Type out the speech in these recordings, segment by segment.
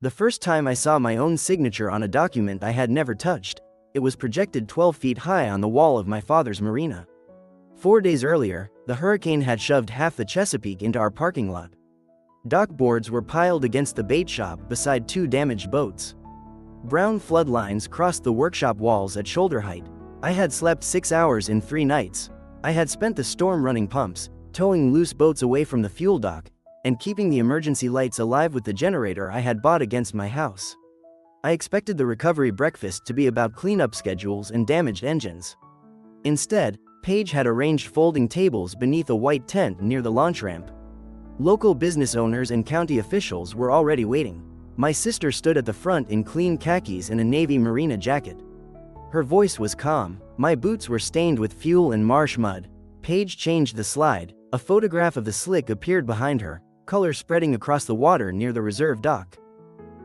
The first time I saw my own signature on a document I had never touched, it was projected 12 feet high on the wall of my father's marina. 4 days earlier, the hurricane had shoved half the Chesapeake into our parking lot. Dock boards were piled against the bait shop beside 2 damaged boats. Brown flood lines crossed the workshop walls at shoulder height. I had slept 6 hours in 3 nights. I had spent the storm running pumps, towing loose boats away from the fuel dock, and keeping the emergency lights alive with the generator I had bought against my house. I expected the recovery breakfast to be about cleanup schedules and damaged engines. Instead, Paige had arranged folding tables beneath a white tent near the launch ramp. Local business owners and county officials were already waiting. My sister stood at the front in clean khakis and a navy marina jacket. Her voice was calm. My boots were stained with fuel and marsh mud. Paige changed the slide. A photograph of the slick appeared behind her, color spreading across the water near the reserve dock.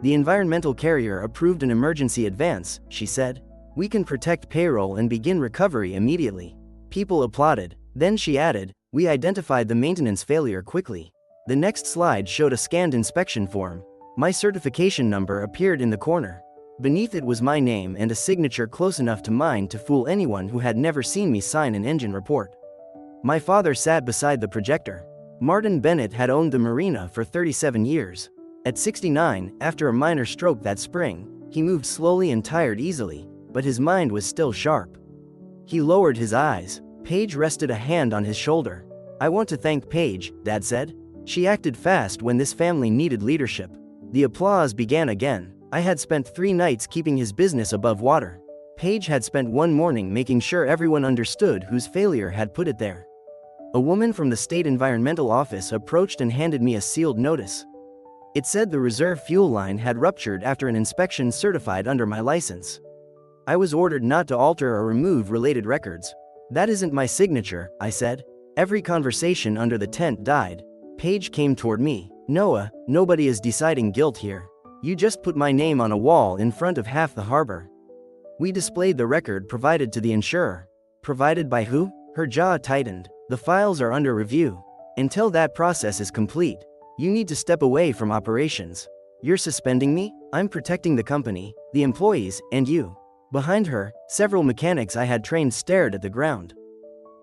"The environmental carrier approved an emergency advance," she said. "We can protect payroll and begin recovery immediately." People applauded. Then she added, "We identified the maintenance failure quickly." The next slide showed a scanned inspection form. My certification number appeared in the corner. Beneath it was my name and a signature close enough to mine to fool anyone who had never seen me sign an engine report. My father sat beside the projector. Martin Bennett had owned the marina for 37 years. At 69, after a minor stroke that spring, he moved slowly and tired easily, but his mind was still sharp. He lowered his eyes. Paige rested a hand on his shoulder. "I want to thank Paige," Dad said. "She acted fast when this family needed leadership." The applause began again. I had spent 3 nights keeping his business above water. Paige had spent 1 morning making sure everyone understood whose failure had put it there. A woman from the state environmental office approached and handed me a sealed notice. It said the reserve fuel line had ruptured after an inspection certified under my license. I was ordered not to alter or remove related records. "That isn't my signature," I said. Every conversation under the tent died. Paige came toward me. "Noah, nobody is deciding guilt here. You just put my name on a wall in front of half the harbor." We displayed the record provided to the insurer. "Provided by who?" Her jaw tightened. "The files are under review. Until that process is complete, you need to step away from operations." "You're suspending me?" "I'm protecting the company, the employees, and you." Behind her, several mechanics I had trained stared at the ground.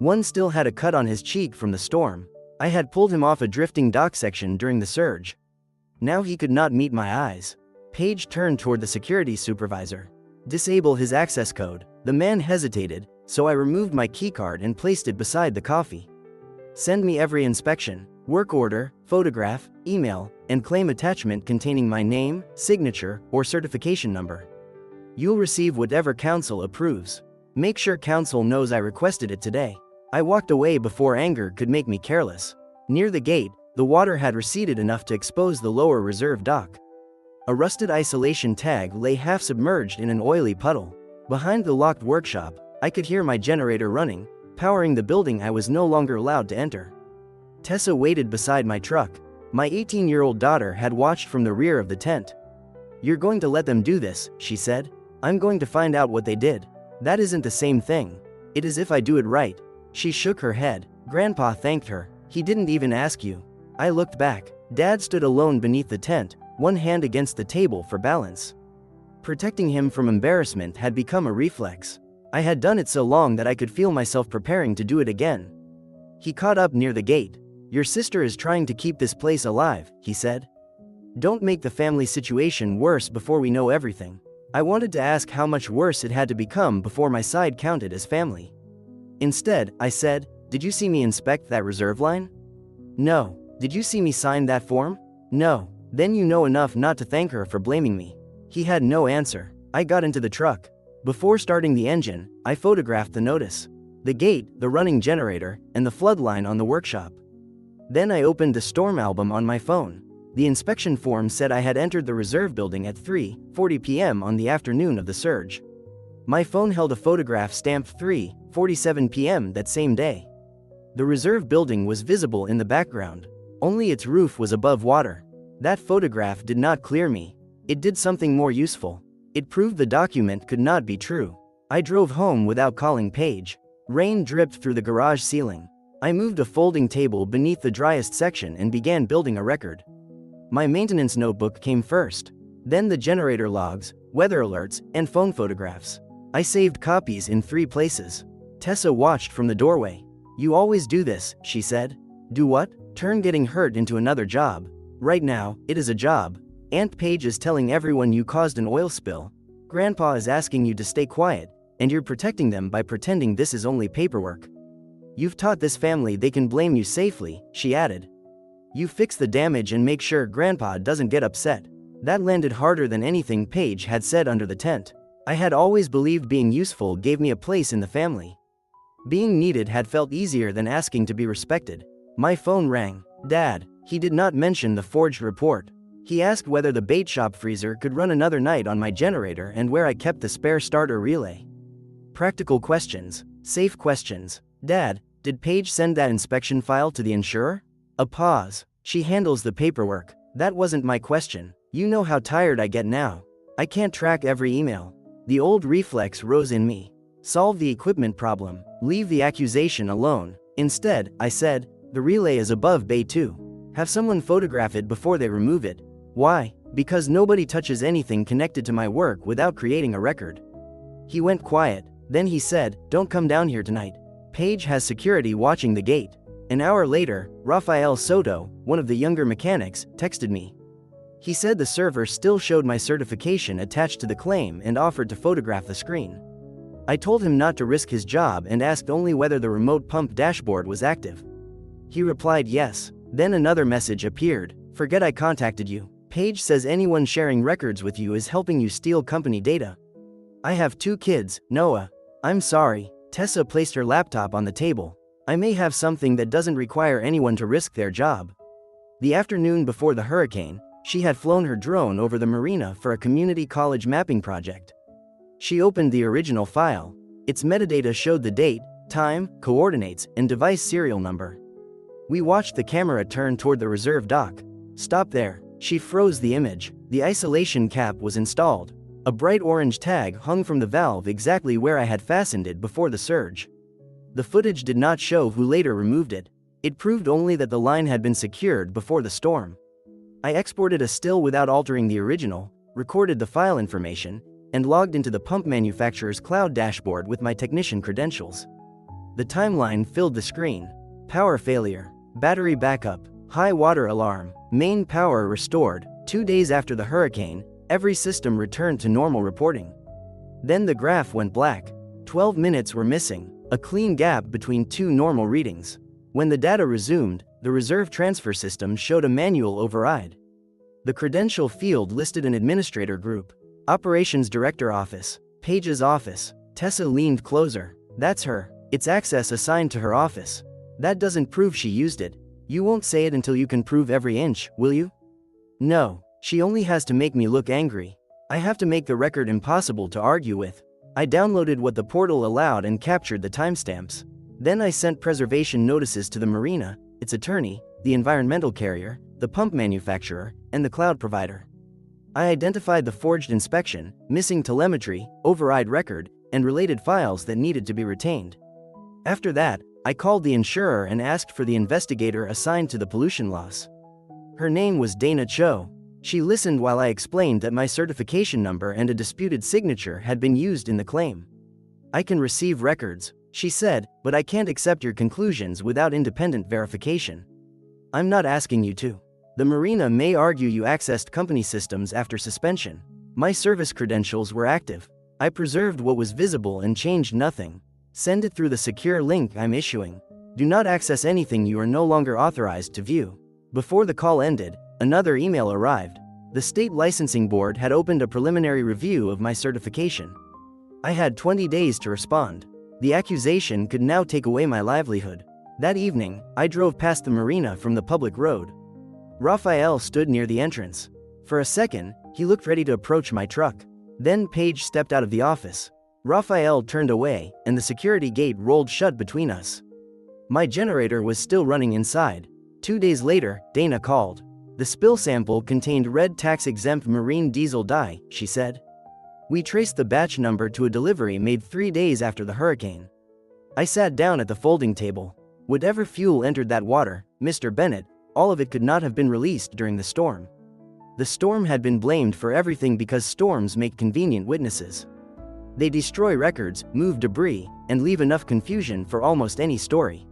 One still had a cut on his cheek from the storm. I had pulled him off a drifting dock section during the surge. Now he could not meet my eyes. Paige turned toward the security supervisor. "Disable his access code." The man hesitated, so I removed my keycard and placed it beside the coffee. "Send me every inspection, work order, photograph, email, and claim attachment containing my name, signature, or certification number. You'll receive whatever council approves. Make sure council knows I requested it today." I walked away before anger could make me careless. Near the gate, the water had receded enough to expose the lower reserve dock. A rusted isolation tag lay half submerged in an oily puddle. Behind the locked workshop, I could hear my generator running, powering the building I was no longer allowed to enter. Tessa waited beside my truck. My 18-year-old daughter had watched from the rear of the tent. "You're going to let them do this," she said. "I'm going to find out what they did." "That isn't the same thing. It is if I do it right." She shook her head. Grandpa thanked her. "He didn't even ask you." I looked back. Dad stood alone beneath the tent, one hand against the table for balance. Protecting him from embarrassment had become a reflex. I had done it so long that I could feel myself preparing to do it again. He caught up near the gate. "Your sister is trying to keep this place alive," he said. "Don't make the family situation worse before we know everything." I wanted to ask how much worse it had to become before my side counted as family. Instead, I said, "Did you see me inspect that reserve line?" "No." "Did you see me sign that form?" "No." "Then you know enough not to thank her for blaming me." He had no answer. I got into the truck. Before starting the engine, I photographed the notice, the gate, the running generator, and the flood line on the workshop. Then I opened the storm album on my phone. The inspection form said I had entered the reserve building at 3:40 p.m. on the afternoon of the surge. My phone held a photograph stamped 3:47 p.m. that same day. The reserve building was visible in the background. Only its roof was above water. That photograph did not clear me. It did something more useful. It proved the document could not be true. I drove home without calling Paige. Rain dripped through the garage ceiling. I moved a folding table beneath the driest section and began building a record. My maintenance notebook came first. Then the generator logs, weather alerts, and phone photographs. I saved copies in 3 places. Tessa watched from the doorway. "You always do this," she said. "Do what? Turn getting hurt into another job. Right now, it is a job. Aunt Paige is telling everyone you caused an oil spill. Grandpa is asking you to stay quiet, and you're protecting them by pretending this is only paperwork. You've taught this family they can blame you safely," she added. "You fix the damage and make sure Grandpa doesn't get upset." That landed harder than anything Paige had said under the tent. I had always believed being useful gave me a place in the family. Being needed had felt easier than asking to be respected. My phone rang. Dad. He did not mention the forged report. He asked whether the bait shop freezer could run another night on my generator and where I kept the spare starter relay. Practical questions. Safe questions. "Dad, did Paige send that inspection file to the insurer?" A pause. "She handles the paperwork." That wasn't my question. You know how tired I get now. I can't track every email. The old reflex rose in me. Solve the equipment problem. Leave the accusation alone. Instead, I said, "The relay is above Bay 2. Have someone photograph it before they remove it." "Why?" "Because nobody touches anything connected to my work without creating a record." He went quiet. Then he said, "Don't come down here tonight. Paige has security watching the gate." An hour later, Rafael Soto, one of the younger mechanics, texted me. He said the server still showed my certification attached to the claim and offered to photograph the screen. I told him not to risk his job and asked only whether the remote pump dashboard was active. He replied yes. Then another message appeared. "Forget I contacted you. Paige says anyone sharing records with you is helping you steal company data. I have 2 kids, Noah." "I'm sorry." Tessa placed her laptop on the table. "I may have something that doesn't require anyone to risk their job." The afternoon before the hurricane, she had flown her drone over the marina for a community college mapping project. She opened the original file. Its metadata showed the date, time, coordinates, and device serial number. We watched the camera turn toward the reserve dock. "Stop there." She froze the image. The isolation cap was installed. A bright orange tag hung from the valve exactly where I had fastened it before the surge. The footage did not show who later removed it. It proved only that the line had been secured before the storm. I exported a still without altering the original, recorded the file information, and logged into the pump manufacturer's cloud dashboard with my technician credentials. The timeline filled the screen. Power failure. Battery backup. High water alarm. Main power restored. 2 days after the hurricane, every system returned to normal reporting. Then the graph went black. 12 minutes were missing, a clean gap between 2 normal readings. When the data resumed, the reserve transfer system showed a manual override. The credential field listed an administrator group. Operations Director Office. Paige's office. Tessa leaned closer. "That's her. It's access assigned to her office. That doesn't prove she used it. You won't say it until you can prove every inch, will you?" "No. She only has to make me look angry. I have to make the record impossible to argue with." I downloaded what the portal allowed and captured the timestamps. Then I sent preservation notices to the marina, its attorney, the environmental carrier, the pump manufacturer, and the cloud provider. I identified the forged inspection, missing telemetry, override record, and related files that needed to be retained. After that, I called the insurer and asked for the investigator assigned to the pollution loss. Her name was Dana Cho. She listened while I explained that my certification number and a disputed signature had been used in the claim. "I can receive records," she said, "but I can't accept your conclusions without independent verification." "I'm not asking you to. The marina may argue you accessed company systems after suspension. My service credentials were active. I preserved what was visible and changed nothing. Send it through the secure link I'm issuing. Do not access anything you are no longer authorized to view." Before the call ended, another email arrived. The state licensing board had opened a preliminary review of my certification. I had 20 days to respond. The accusation could now take away my livelihood. That evening, I drove past the marina from the public road. Rafael stood near the entrance. For a second, he looked ready to approach my truck. Then Paige stepped out of the office. Rafael turned away, and the security gate rolled shut between us. My generator was still running inside. 2 days later, Dana called. "The spill sample contained red tax-exempt marine diesel dye," she said. "We traced the batch number to a delivery made 3 days after the hurricane." I sat down at the folding table. Whatever fuel entered that water, Mr. Bennett, all of it could not have been released during the storm. The storm had been blamed for everything because storms make convenient witnesses. They destroy records, move debris, and leave enough confusion for almost any story.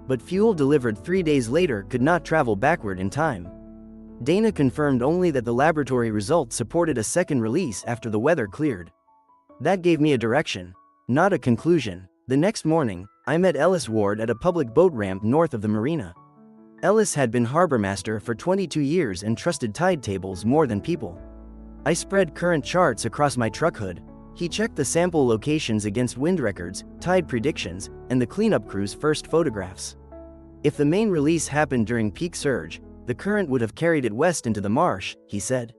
But fuel delivered 3 days later could not travel backward in time. Dana confirmed only that the laboratory results supported a second release after the weather cleared. That gave me a direction, not a conclusion. The next morning, I met Ellis Ward at a public boat ramp north of the marina. Ellis had been harbormaster for 22 years and trusted tide tables more than people. I spread current charts across my truck hood. He checked the sample locations against wind records, tide predictions, and the cleanup crew's first photographs. If the main release happened during peak surge, the current would have carried it west into the marsh, he said.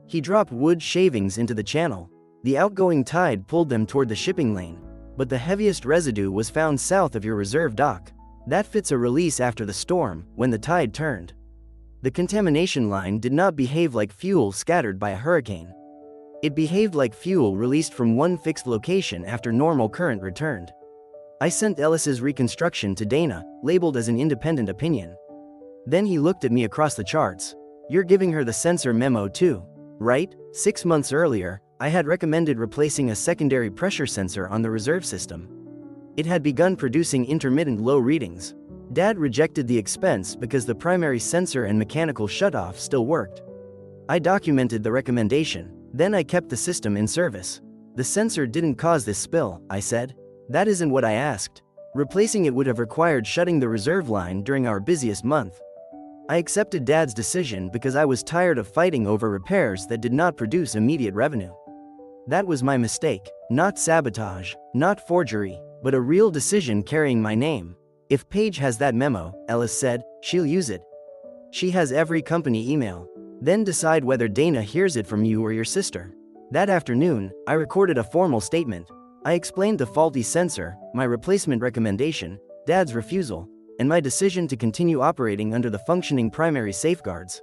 He dropped wood shavings into the channel. The outgoing tide pulled them toward the shipping lane, but the heaviest residue was found south of your reserve dock. That fits a release after the storm, when the tide turned. The contamination line did not behave like fuel scattered by a hurricane. It behaved like fuel released from one fixed location after normal current returned. I sent Ellis's reconstruction to Dana, labeled as an independent opinion. Then he looked at me across the charts. You're giving her the sensor memo too, right? 6 months earlier, I had recommended replacing a secondary pressure sensor on the reserve system. It had begun producing intermittent low readings. Dad rejected the expense because the primary sensor and mechanical shutoff still worked. I documented the recommendation. Then I kept the system in service. The sensor didn't cause this spill, I said. That isn't what I asked. Replacing it would have required shutting the reserve line during our busiest month. I accepted Dad's decision because I was tired of fighting over repairs that did not produce immediate revenue. That was my mistake, not sabotage, not forgery, but a real decision carrying my name. If Paige has that memo, Ellis said, she'll use it. She has every company email. Then decide whether Dana hears it from you or your sister. That afternoon, I recorded a formal statement. I explained the faulty sensor, my replacement recommendation, Dad's refusal, and my decision to continue operating under the functioning primary safeguards.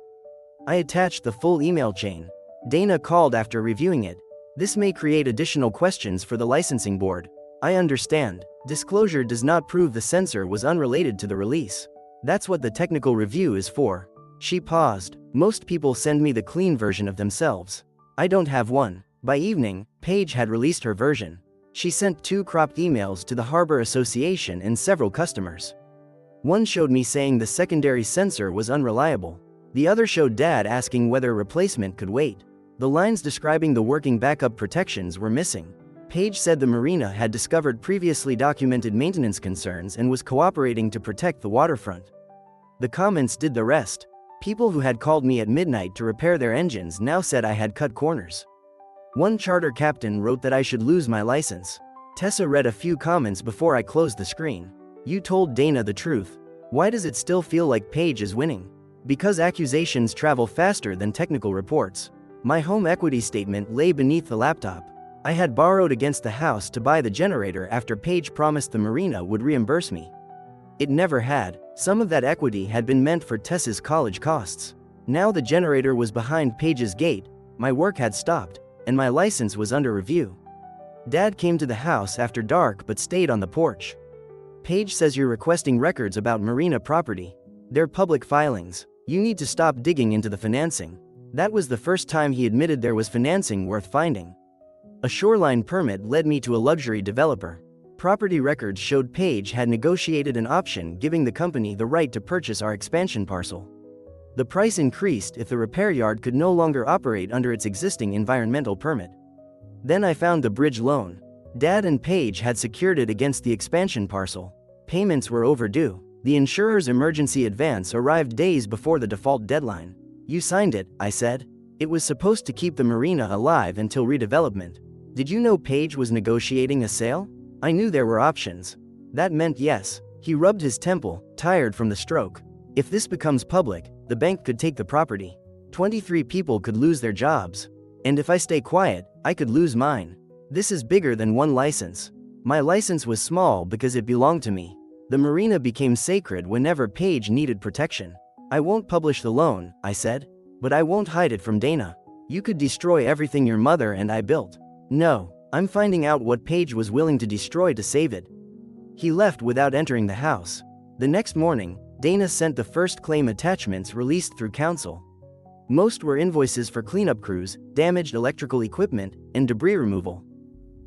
I attached the full email chain. Dana called after reviewing it. This may create additional questions for the licensing board. I understand. Disclosure does not prove the sensor was unrelated to the release. That's what the technical review is for. She paused. Most people send me the clean version of themselves. I don't have one. By evening, Paige had released her version. She sent 2 cropped emails to the Harbor Association and several customers. One showed me saying the secondary sensor was unreliable. The other showed Dad asking whether a replacement could wait. The lines describing the working backup protections were missing. Paige said the marina had discovered previously documented maintenance concerns and was cooperating to protect the waterfront. The comments did the rest. People who had called me at midnight to repair their engines now said I had cut corners. One charter captain wrote that I should lose my license. Tessa read a few comments before I closed the screen. You told Dana the truth. Why does it still feel like Paige is winning? Because accusations travel faster than technical reports. My home equity statement lay beneath the laptop. I had borrowed against the house to buy the generator after Paige promised the marina would reimburse me. It never had. Some of that equity had been meant for Tessa's college costs. Now the generator was behind Paige's gate, my work had stopped, and my license was under review. Dad came to the house after dark but stayed on the porch. Paige says you're requesting records about marina property. They're public filings. You need to stop digging into the financing. That was the first time he admitted there was financing worth finding. A shoreline permit led me to a luxury developer. Property records showed Paige had negotiated an option giving the company the right to purchase our expansion parcel. The price increased if the repair yard could no longer operate under its existing environmental permit. Then I found the bridge loan. Dad and Paige had secured it against the expansion parcel. Payments were overdue. The insurer's emergency advance arrived days before the default deadline. You signed it, I said. It was supposed to keep the marina alive until redevelopment. Did you know Paige was negotiating a sale? I knew there were options. That meant yes. He rubbed his temple, tired from the stroke. If this becomes public, the bank could take the property. 23 people could lose their jobs. And if I stay quiet, I could lose mine. This is bigger than one license. My license was small because it belonged to me. The marina became sacred whenever Paige needed protection. I won't publish the loan, I said. But I won't hide it from Dana. You could destroy everything your mother and I built. No, I'm finding out what Paige was willing to destroy to save it. He left without entering the house. The next morning, Dana sent the first claim attachments released through counsel. Most were invoices for cleanup crews, damaged electrical equipment, and debris removal.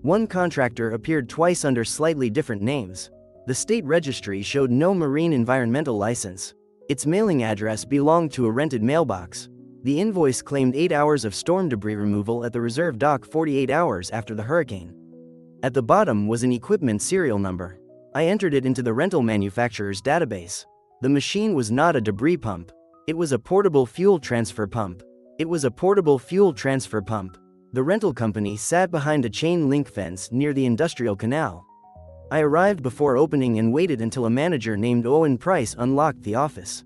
One contractor appeared twice under slightly different names. The state registry showed no marine environmental license. Its mailing address belonged to a rented mailbox. The invoice claimed 8 hours of storm debris removal at the reserve dock 48 hours after the hurricane. At the bottom was an equipment serial number. I entered it into the rental manufacturer's database. The machine was not a debris pump. It was a portable fuel transfer pump. It was a portable fuel transfer pump. The rental company sat behind a chain link fence near the industrial canal. I arrived before opening and waited until a manager named Owen Price unlocked the office.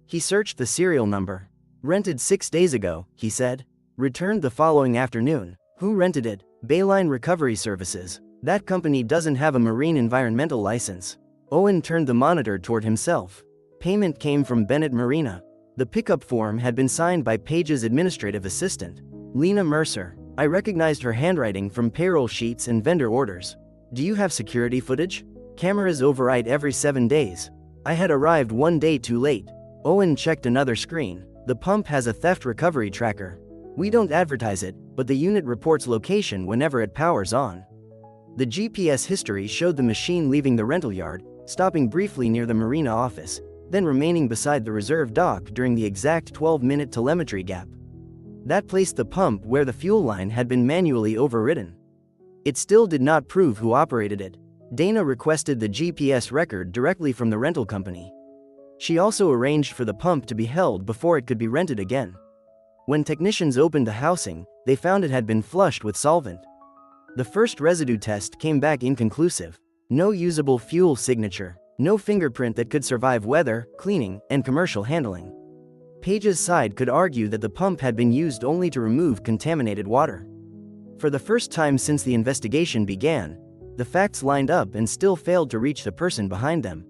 He searched the serial number. "Rented 6 days ago," he said. "Returned the following afternoon." "Who rented it?" "Bayline Recovery Services. That company doesn't have a marine environmental license." Owen turned the monitor toward himself. Payment came from Bennett Marina. The pickup form had been signed by Paige's administrative assistant, Lena Mercer. I recognized her handwriting from payroll sheets and vendor orders. "Do you have security footage?" "Cameras override every 7 days. I had arrived 1 day too late." Owen checked another screen. "The pump has a theft recovery tracker. We don't advertise it, but the unit reports location whenever it powers on." The GPS history showed the machine leaving the rental yard, stopping briefly near the marina office, then remaining beside the reserve dock during the exact 12-minute telemetry gap. That placed the pump where the fuel line had been manually overridden. It still did not prove who operated it. Dana requested the GPS record directly from the rental company. She also arranged for the pump to be held before it could be rented again. When technicians opened the housing, they found it had been flushed with solvent. The first residue test came back inconclusive. No usable fuel signature, no fingerprint that could survive weather, cleaning, and commercial handling. Paige's side could argue that the pump had been used only to remove contaminated water. For the first time since the investigation began, the facts lined up and still failed to reach the person behind them.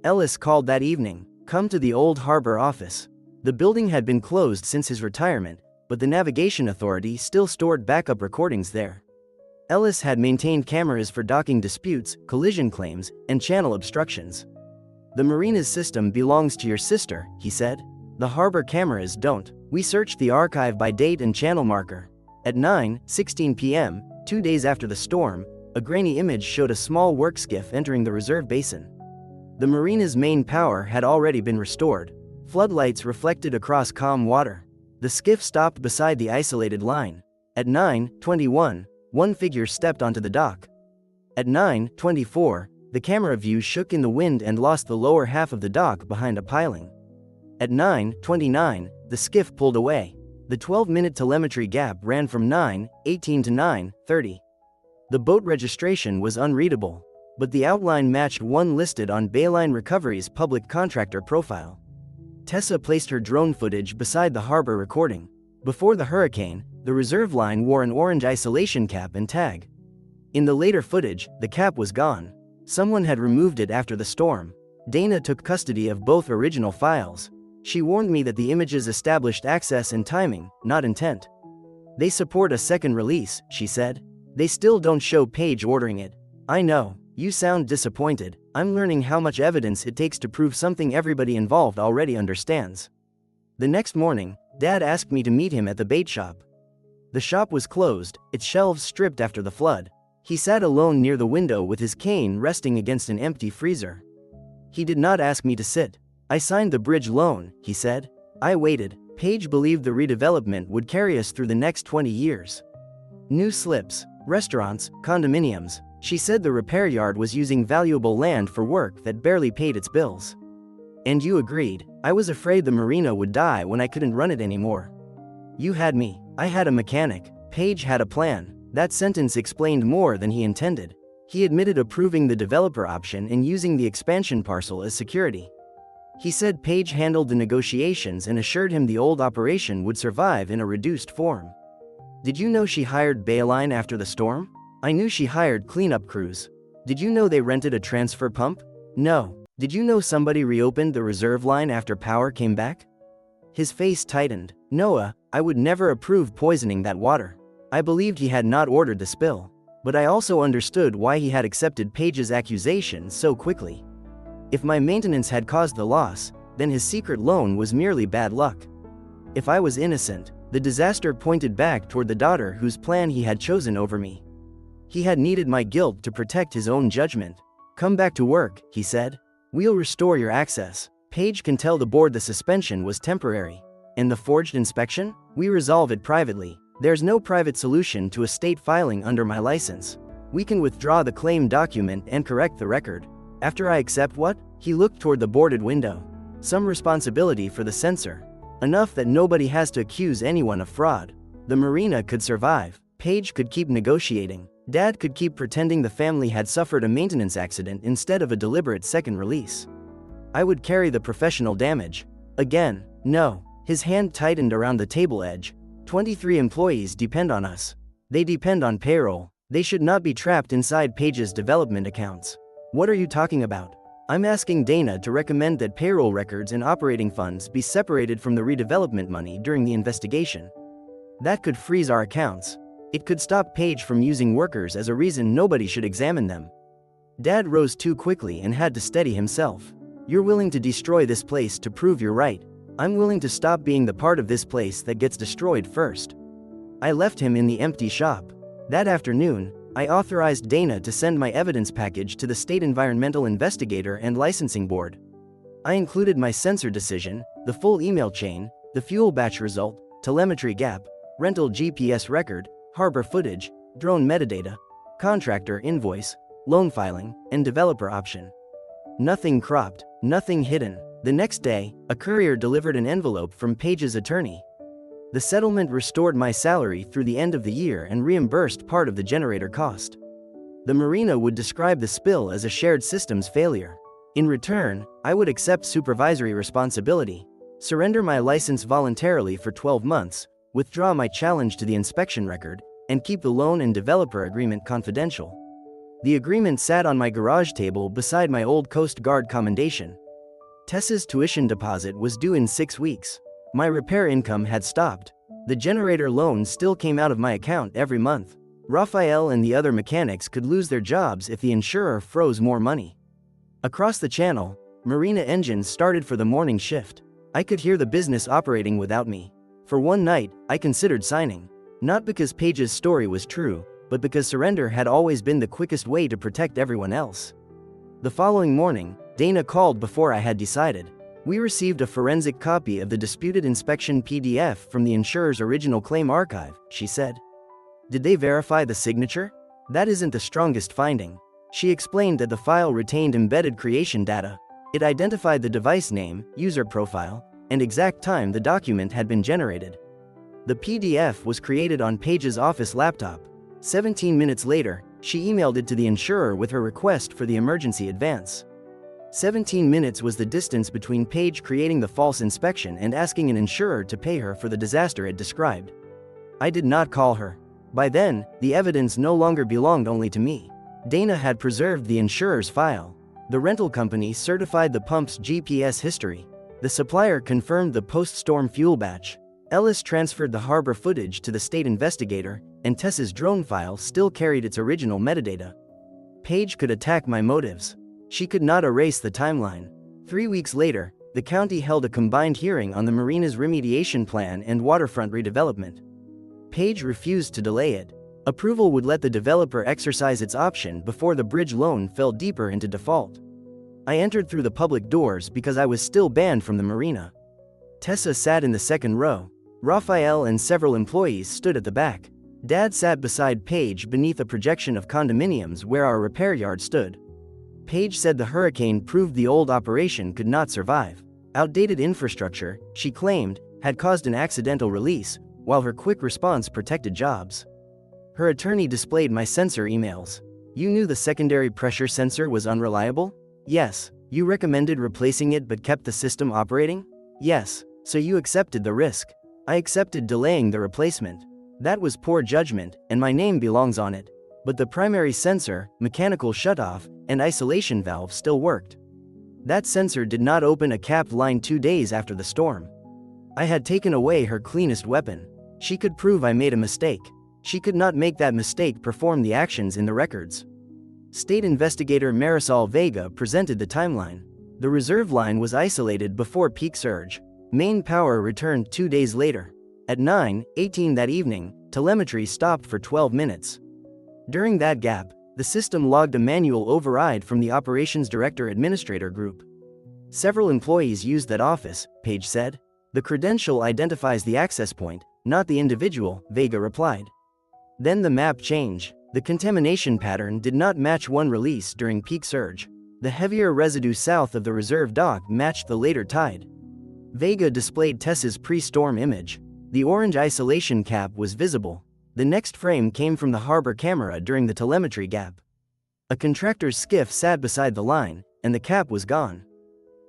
Ellis called that evening. "Come to the Old Harbor office." The building had been closed since his retirement, but the Navigation Authority still stored backup recordings there. Ellis had maintained cameras for docking disputes, collision claims, and channel obstructions. "The marina's system belongs to your sister," he said. "The harbor cameras don't. We searched the archive by date and channel marker. At 9:16 p.m., 2 days after the storm, a grainy image showed a small work skiff entering the reserve basin. The marina's main power had already been restored. Floodlights reflected across calm water. The skiff stopped beside the isolated line. At 9:21, one figure stepped onto the dock. At 9:24, the camera view shook in the wind and lost the lower half of the dock behind a piling. At 9:29, the skiff pulled away. The 12-minute telemetry gap ran from 9:18 to 9:30. The boat registration was unreadable, but the outline matched one listed on Bayline Recovery's public contractor profile. Tessa placed her drone footage beside the harbor recording. Before the hurricane, the reserve line wore an orange isolation cap and tag. In the later footage, the cap was gone. Someone had removed it after the storm. Dana took custody of both original files. She warned me that the images established access and timing, not intent. "They support a second release," she said. "They still don't show Paige ordering it." "I know. You sound disappointed. I'm learning how much evidence it takes to prove something everybody involved already understands." The next morning, Dad asked me to meet him at the bait shop. The shop was closed, its shelves stripped after the flood. He sat alone near the window with his cane resting against an empty freezer. He did not ask me to sit. "I signed the bridge loan," he said. I waited. Paige believed the redevelopment would carry us through the next 20 years. New slips, restaurants, condominiums. She said the repair yard was using valuable land for work that barely paid its bills. "And you agreed." "I was afraid the marina would die when I couldn't run it anymore." "You had me. I had a mechanic. Paige had a plan." That sentence explained more than he intended. He admitted approving the developer option and using the expansion parcel as security. He said Paige handled the negotiations and assured him the old operation would survive in a reduced form. "Did you know she hired Bayline after the storm?" "I knew she hired cleanup crews." "Did you know they rented a transfer pump?" "No." "Did you know somebody reopened the reserve line after power came back?" His face tightened. "Noah, I would never approve poisoning that water." I believed he had not ordered the spill, but I also understood why he had accepted Paige's accusation so quickly. If my maintenance had caused the loss, then his secret loan was merely bad luck. If I was innocent, the disaster pointed back toward the daughter whose plan he had chosen over me. He had needed my guilt to protect his own judgment. "Come back to work," he said. "We'll restore your access." Paige can tell the board the suspension was temporary. And the forged inspection? We resolve it privately. There's no private solution to estate filing under my license. We can withdraw the claim document and correct the record. After I accept what? He looked toward the boarded window. Some responsibility for the censor. Enough that nobody has to accuse anyone of fraud. The marina could survive. Paige could keep negotiating. Dad could keep pretending the family had suffered a maintenance accident instead of a deliberate second release. I would carry the professional damage. Again, no. His hand tightened around the table edge. 23 employees depend on us. They depend on payroll. They should not be trapped inside Paige's development accounts. What are you talking about? I'm asking Dana to recommend that payroll records and operating funds be separated from the redevelopment money during the investigation. That could freeze our accounts. It could stop Paige from using workers as a reason nobody should examine them. Dad rose too quickly and had to steady himself. You're willing to destroy this place to prove you're right. I'm willing to stop being the part of this place that gets destroyed first. I left him in the empty shop. That afternoon, I authorized Dana to send my evidence package to the State Environmental Investigator and Licensing Board. I included my censor decision, the full email chain, the fuel batch result, telemetry gap, rental GPS record, harbor footage, drone metadata, contractor invoice, loan filing, and developer option. Nothing cropped, nothing hidden. The next day, a courier delivered an envelope from Paige's attorney. The settlement restored my salary through the end of the year and reimbursed part of the generator cost. The marina would describe the spill as a shared systems failure. In return, I would accept supervisory responsibility, surrender my license voluntarily for 12 months, withdraw my challenge to the inspection record, and keep the loan and developer agreement confidential. The agreement sat on my garage table beside my old Coast Guard commendation. Tessa's tuition deposit was due in 6 weeks. My repair income had stopped. The generator loan still came out of my account every month. Raphael and the other mechanics could lose their jobs if the insurer froze more money. Across the channel, marina engines started for the morning shift. I could hear the business operating without me. For one night, I considered signing. Not because Paige's story was true, but because surrender had always been the quickest way to protect everyone else. The following morning, Dana called before I had decided. We received a forensic copy of the disputed inspection PDF from the insurer's original claim archive, she said. Did they verify the signature? That isn't the strongest finding. She explained that the file retained embedded creation data. It identified the device name, user profile, and exact time the document had been generated. The PDF was created on Paige's office laptop. 17 minutes later, she emailed it to the insurer with her request for the emergency advance. 17 minutes was the distance between Paige creating the false inspection and asking an insurer to pay her for the disaster it described. I did not call her. By then, the evidence no longer belonged only to me. Dana had preserved the insurer's file. The rental company certified the pump's GPS history. The supplier confirmed the post-storm fuel batch. Ellis transferred the harbor footage to the state investigator, and Tessa's drone file still carried its original metadata. Paige could attack my motives. She could not erase the timeline. 3 weeks later, the county held a combined hearing on the marina's remediation plan and waterfront redevelopment. Paige refused to delay it. Approval would let the developer exercise its option before the bridge loan fell deeper into default. I entered through the public doors because I was still banned from the marina. Tessa sat in the second row. Raphael and several employees stood at the back. Dad sat beside Paige beneath a projection of condominiums where our repair yard stood. Paige said the hurricane proved the old operation could not survive. Outdated infrastructure, she claimed, had caused an accidental release, while her quick response protected jobs. Her attorney displayed my sensor emails. You knew the secondary pressure sensor was unreliable? Yes. You recommended replacing it but kept the system operating? Yes. So you accepted the risk. I accepted delaying the replacement. That was poor judgment, and my name belongs on it. But the primary sensor, mechanical shutoff, and isolation valve still worked. That sensor did not open a capped line 2 days after the storm. I had taken away her cleanest weapon. She could prove I made a mistake. She could not make that mistake perform the actions in the records. State investigator Marisol Vega presented the timeline. The reserve line was isolated before peak surge. Main power returned 2 days later. At 9:18 that evening, telemetry stopped for 12 minutes. During that gap, the system logged a manual override from the Operations Director Administrator group. Several employees used that office, Page said. The credential identifies the access point, not the individual, Vega replied. Then the map changed. The contamination pattern did not match one release during peak surge. The heavier residue south of the reserve dock matched the later tide. Vega displayed Tess's pre-storm image. The orange isolation cap was visible. The next frame came from the harbor camera during the telemetry gap. A contractor's skiff sat beside the line, and the cap was gone.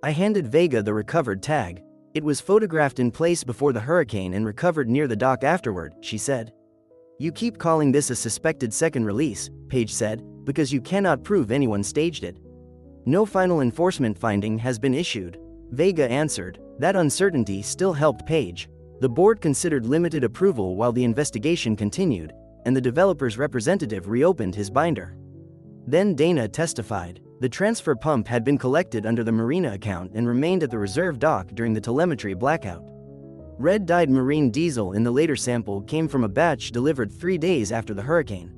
I handed Vega the recovered tag. It was photographed in place before the hurricane and recovered near the dock afterward, she said. You keep calling this a suspected second release, Page said, because you cannot prove anyone staged it. No final enforcement finding has been issued. Vega answered. That uncertainty still helped Page. The board considered limited approval while the investigation continued, and the developer's representative reopened his binder. Then Dana testified. The transfer pump had been collected under the Marina account and remained at the reserve dock during the telemetry blackout. Red-dyed marine diesel in the later sample came from a batch delivered 3 days after the hurricane.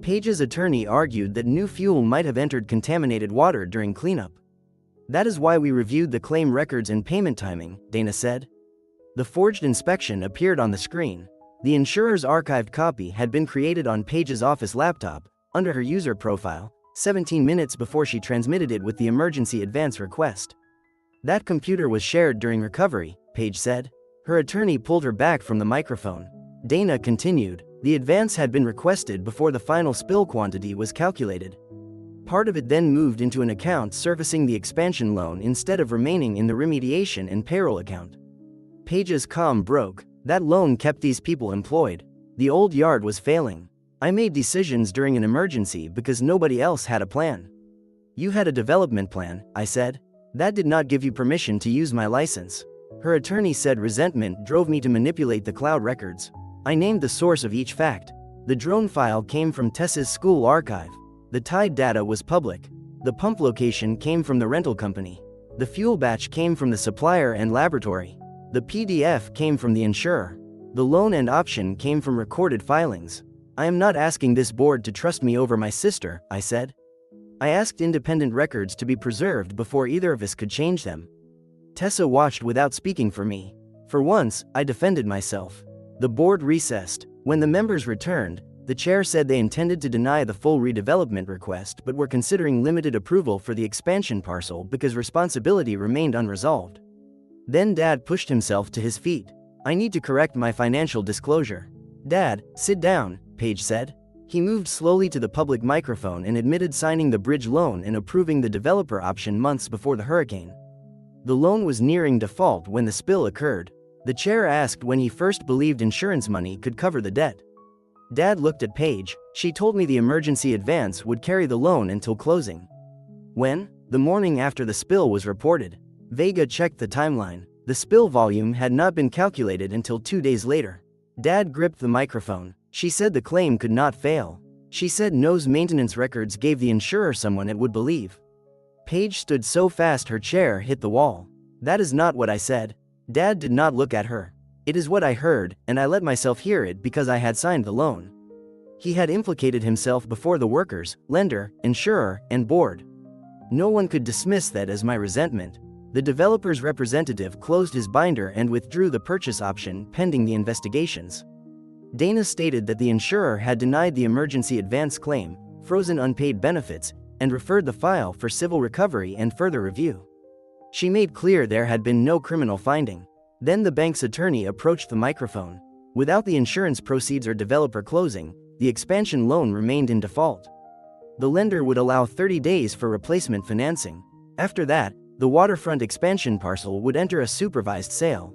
Page's attorney argued that new fuel might have entered contaminated water during cleanup. That is why we reviewed the claim records and payment timing, Dana said. The forged inspection appeared on the screen. The insurer's archived copy had been created on Page's office laptop, under her user profile, 17 minutes before she transmitted it with the emergency advance request. That computer was shared during recovery, Page said. Her attorney pulled her back from the microphone. Dana continued. The advance had been requested before the final spill quantity was calculated. Part of it then moved into an account servicing the expansion loan instead of remaining in the remediation and payroll account. Page's calm broke. That loan kept these people employed. The old yard was failing. I made decisions during an emergency because nobody else had a plan. You had a development plan, I said. That did not give you permission to use my license. Her attorney said resentment drove me to manipulate the cloud records. I named the source of each fact. The drone file came from Tess's school archive. The tide data was public. The pump location came from the rental company. The fuel batch came from the supplier and laboratory. The PDF came from the insurer. The loan and option came from recorded filings. I am not asking this board to trust me over my sister, I said. I asked independent records to be preserved before either of us could change them. Tessa watched without speaking for me. For once, I defended myself. The board recessed. When the members returned, the chair said they intended to deny the full redevelopment request but were considering limited approval for the expansion parcel because responsibility remained unresolved. Then Dad pushed himself to his feet. I need to correct my financial disclosure. Dad, sit down, Page said. He moved slowly to the public microphone and admitted signing the bridge loan and approving the developer option months before the hurricane. The loan was nearing default when the spill occurred. The chair asked when he first believed insurance money could cover the debt. Dad looked at Paige. She told me the emergency advance would carry the loan until closing. When? The morning after the spill was reported. Vega checked the timeline. The spill volume had not been calculated until 2 days later. Dad gripped the microphone. She said the claim could not fail. She said No's maintenance records gave the insurer someone it would believe. Paige stood so fast her chair hit the wall. That is not what I said. Dad did not look at her. It is what I heard, and I let myself hear it because I had signed the loan. He had implicated himself before the workers, lender, insurer, and board. No one could dismiss that as my resentment. The developer's representative closed his binder and withdrew the purchase option pending the investigations. Dana stated that the insurer had denied the emergency advance claim, frozen unpaid benefits, and referred the file for civil recovery and further review. She made clear there had been no criminal finding. Then the bank's attorney approached the microphone. Without the insurance proceeds or developer closing, the expansion loan remained in default. The lender would allow 30 days for replacement financing. After that, the waterfront expansion parcel would enter a supervised sale.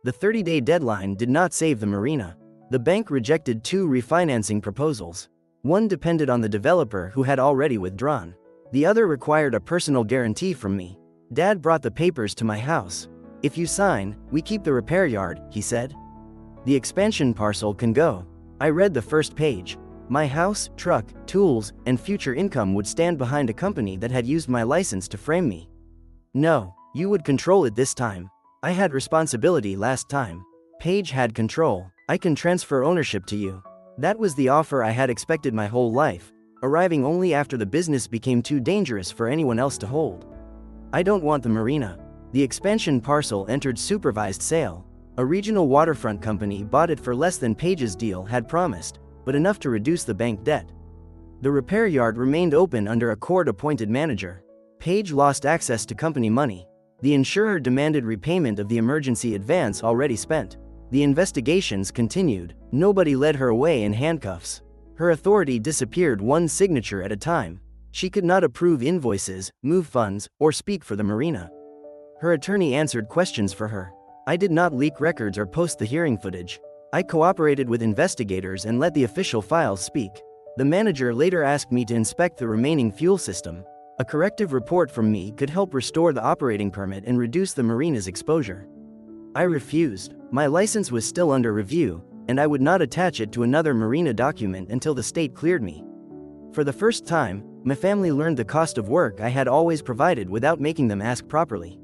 The 30-day deadline did not save the marina. The bank rejected 2 refinancing proposals. One depended on the developer who had already withdrawn. The other required a personal guarantee from me. Dad brought the papers to my house. If you sign, we keep the repair yard, he said. The expansion parcel can go. I read the first page. My house, truck, tools, and future income would stand behind a company that had used my license to frame me. No, you would control it this time. I had responsibility last time. Paige had control. I can transfer ownership to you. That was the offer I had expected my whole life, arriving only after the business became too dangerous for anyone else to hold. I don't want the marina. The expansion parcel entered supervised sale. A regional waterfront company bought it for less than Paige's deal had promised, but enough to reduce the bank debt. The repair yard remained open under a court-appointed manager. Paige lost access to company money. The insurer demanded repayment of the emergency advance already spent. The investigations continued. Nobody led her away in handcuffs. Her authority disappeared one signature at a time. She could not approve invoices, move funds, or speak for the marina. Her attorney answered questions for her. I did not leak records or post the hearing footage. I cooperated with investigators and let the official files speak. The manager later asked me to inspect the remaining fuel system. A corrective report from me could help restore the operating permit and reduce the marina's exposure. I refused. My license was still under review, and I would not attach it to another marina document until the state cleared me. For the first time, my family learned the cost of work I had always provided without making them ask properly.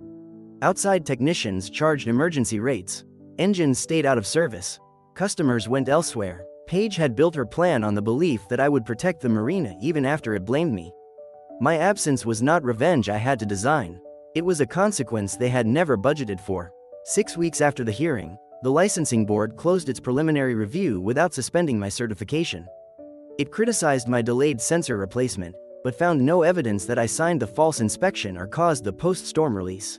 Outside technicians charged emergency rates. Engines stayed out of service. Customers went elsewhere. Paige had built her plan on the belief that I would protect the marina even after it blamed me. My absence was not revenge I had to design. It was a consequence they had never budgeted for. 6 weeks after the hearing, the licensing board closed its preliminary review without suspending my certification. It criticized my delayed sensor replacement, but found no evidence that I signed the false inspection or caused the post-storm release.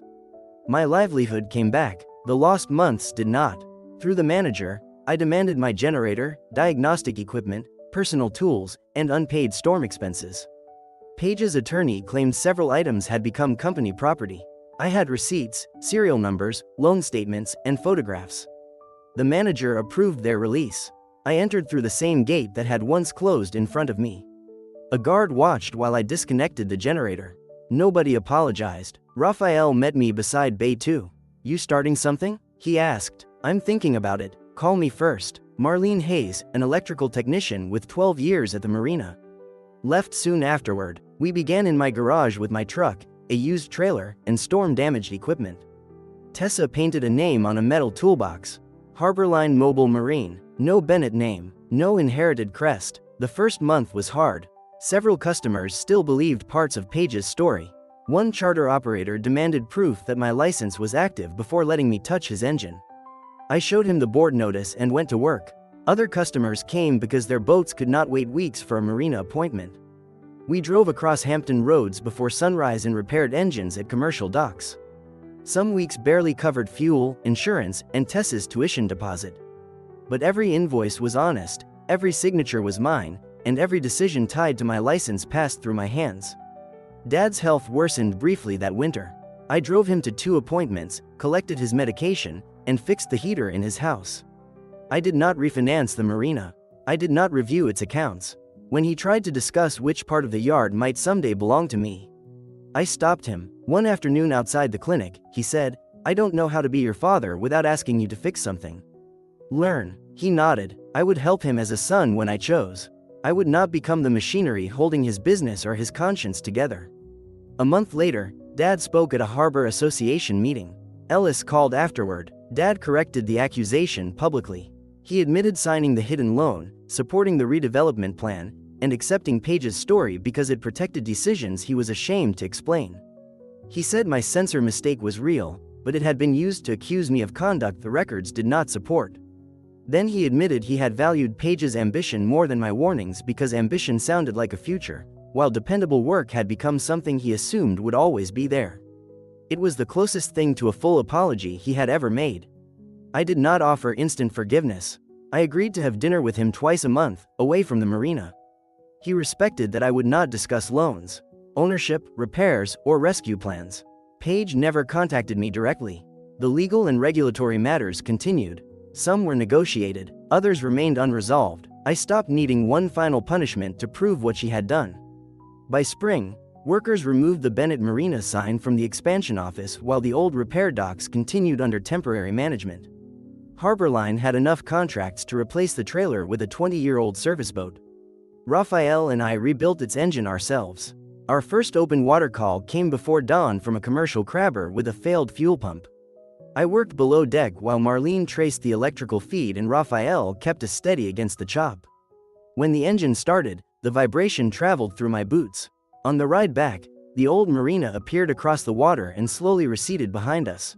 My livelihood came back. The lost months did not. Through the manager, I demanded my generator, diagnostic equipment, personal tools, and unpaid storm expenses. Paige's attorney claimed several items had become company property. I had receipts, serial numbers, loan statements, and photographs. The manager approved their release. I entered through the same gate that had once closed in front of me. A guard watched while I disconnected the generator. Nobody apologized. Raphael met me beside Bay 2. "You starting something?" he asked. "I'm thinking about it. Call me first." Marlene Hayes, an electrical technician with 12 years at the marina, left soon afterward. We began in my garage with my truck, a used trailer, and storm-damaged equipment. Tessa painted a name on a metal toolbox. Harborline Mobile Marine. No Bennett name. No inherited crest. The first month was hard. Several customers still believed parts of Paige's story. One charter operator demanded proof that my license was active before letting me touch his engine. I showed him the board notice and went to work. Other customers came because their boats could not wait weeks for a marina appointment. We drove across Hampton roads before sunrise and repaired engines at commercial docks. Some weeks barely covered fuel, insurance, and Tessa's tuition deposit. But every invoice was honest, every signature was mine, and every decision tied to my license passed through my hands. Dad's health worsened briefly that winter. I drove him to 2 appointments, collected his medication, and fixed the heater in his house. I did not refinance the marina. I did not review its accounts. When he tried to discuss which part of the yard might someday belong to me, I stopped him. One afternoon outside the clinic, he said, "I don't know how to be your father without asking you to fix something. Learn." He nodded. I would help him as a son when I chose. I would not become the machinery holding his business or his conscience together. A month later, Dad spoke at a Harbor Association meeting. Ellis called afterward. Dad corrected the accusation publicly. He admitted signing the hidden loan, supporting the redevelopment plan, and accepting Paige's story because it protected decisions he was ashamed to explain. He said my censor mistake was real, but it had been used to accuse me of conduct the records did not support. Then he admitted he had valued Paige's ambition more than my warnings because ambition sounded like a future, while dependable work had become something he assumed would always be there. It was the closest thing to a full apology he had ever made. I did not offer instant forgiveness. I agreed to have dinner with him twice a month, away from the marina. He respected that I would not discuss loans, ownership, repairs, or rescue plans. Paige never contacted me directly. The legal and regulatory matters continued. Some were negotiated, others remained unresolved. I stopped needing one final punishment to prove what she had done. By spring, workers removed the Bennett Marina sign from the expansion office while the old repair docks continued under temporary management. Harborline had enough contracts to replace the trailer with a 20-year-old service boat. Raphael and I rebuilt its engine ourselves. Our first open water call came before dawn from a commercial crabber with a failed fuel pump. I worked below deck while Marlene traced the electrical feed and Raphael kept us steady against the chop. When the engine started, the vibration traveled through my boots. On the ride back, the old marina appeared across the water and slowly receded behind us.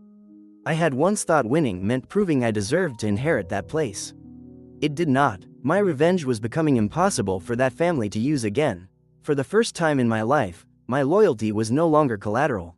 I had once thought winning meant proving I deserved to inherit that place. It did not. My revenge was becoming impossible for that family to use again. For the first time in my life, my loyalty was no longer collateral.